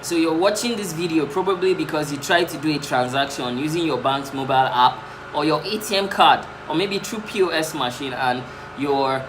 So you're watching this video probably because you tried to do a transaction using your bank's mobile app or your ATM card, or maybe through POS machine, and your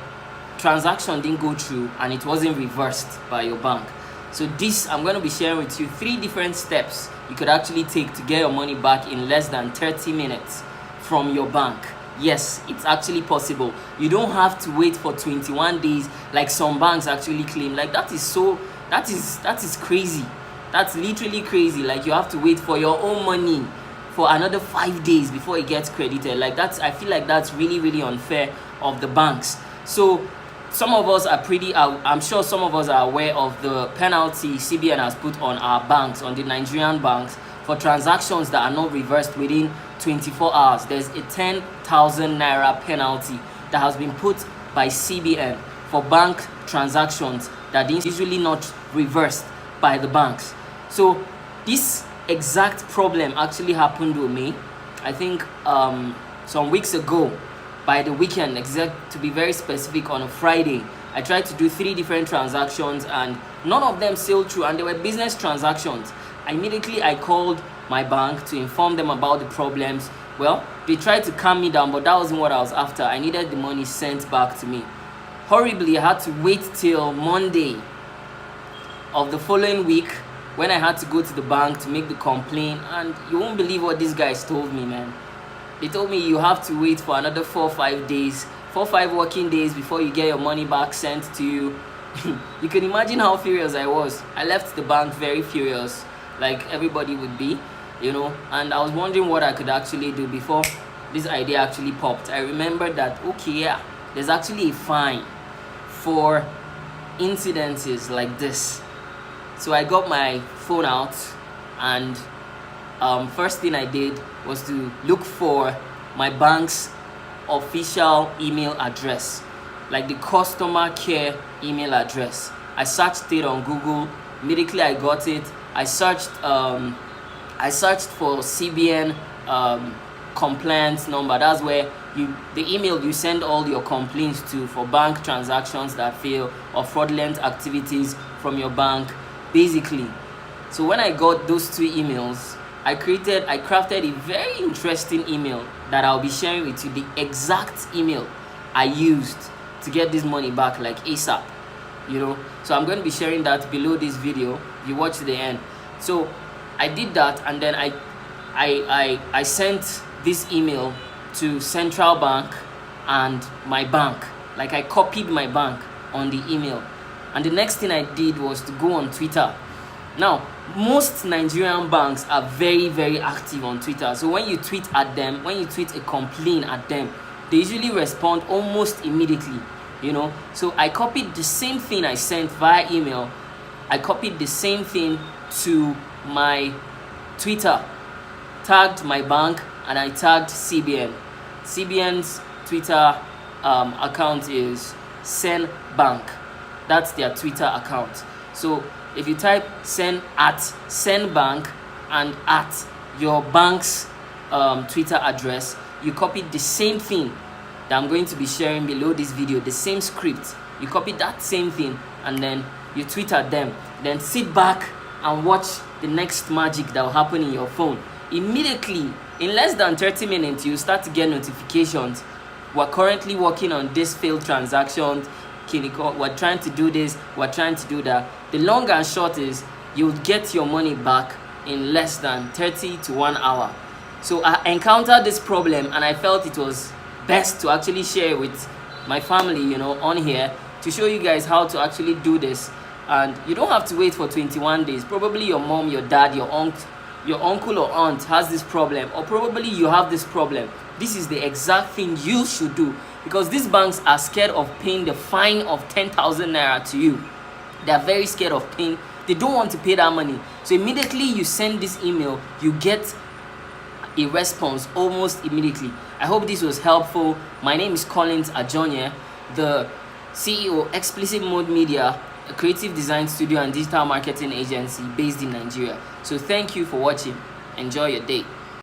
transaction didn't go through and it wasn't reversed by your bank. So this, I'm going to be sharing with you 3 different steps you could actually take to get your money back in less than 30 minutes from your bank. Yes, it's actually possible. You don't have to wait for 21 days like some banks actually claim. Like that is crazy. That's literally crazy. Like you have to wait for your own money for another 5 days before it gets credited. Like I feel like that's really unfair of the banks. So some of us are I'm sure some of us are aware of the penalty CBN has put on our banks, on the Nigerian banks, for transactions that are not reversed within 24 hours. There's a 10,000 naira penalty that has been put by CBN for bank transactions that is usually not reversed by the banks. So this exact problem actually happened with me, I think some weeks ago. By the weekend, to be very specific, on a Friday, I tried to do 3 different transactions and none of them sailed through, and they were business transactions. Immediately I called my bank to inform them about the problems. Well, they tried to calm me down, but that wasn't what I was after. I needed the money sent back to me. Horribly, I had to wait till Monday of the following week when I had to go to the bank to make the complaint, and you won't believe what these guys told me, man. They told me you have to wait for another 4 or 5 days, 4 or 5 working days before you get your money back sent to you. You can imagine how furious I was. I left the bank very furious, like everybody would be, you know, and I was wondering what I could actually do before this idea actually popped. I remembered that, okay, yeah, there's actually a fine for incidences like this. So I got my phone out, and first thing I did was to look for my bank's official email address, like the customer care email address. I searched it on Google. Immediately I got it. I searched for CBN complaints number. That's where the email you send all your complaints to for bank transactions that fail or fraudulent activities from your bank, basically. So when I got those 2 emails, I crafted a very interesting email that I'll be sharing with you, the exact email I used to get this money back, like ASAP, you know. So I'm going to be sharing that below this video. You watch to the end. So I did that, and then I sent this email to Central Bank and my bank. Like I copied my bank on the email, and the next thing I did was to go on Twitter. Now, most Nigerian banks are very active on Twitter. So when you tweet at them, when you tweet a complaint at them, they usually respond almost immediately, you know. So I copied the same thing I sent via email. I copied the same thing to my Twitter, tagged my bank, and I tagged CBN. CBN's Twitter account is Sen Bank. That's their Twitter account. So if you type send at Sen Bank and at your bank's Twitter address, you copy the same thing that I'm going to be sharing below this video, the same script. You copy that same thing and then you tweet at them. Then sit back and watch the next magic that will happen in your phone. Immediately, in less than 30 minutes, you start to get notifications. We're currently working on this failed transaction. We're trying to do this, we're trying to do that. The long and short is you'll get your money back in less than 30 to 1 hour. So I encountered this problem and I felt it was best to actually share with my family, you know, on here to show you guys how to actually do this. And you don't have to wait for 21 days. Probably your mom, your dad, your uncle or aunt has this problem, or probably you have this problem. This is the exact thing you should do, because these banks are scared of paying the fine of 10,000 naira to you. They are very scared of paying. They don't want to pay that money. So immediately you send this email, you get a response almost immediately. I hope this was helpful. My name is Collins Ajonye, the CEO, Explicit Mode Media, a creative design studio and digital marketing agency based in Nigeria. So thank you for watching. Enjoy your day.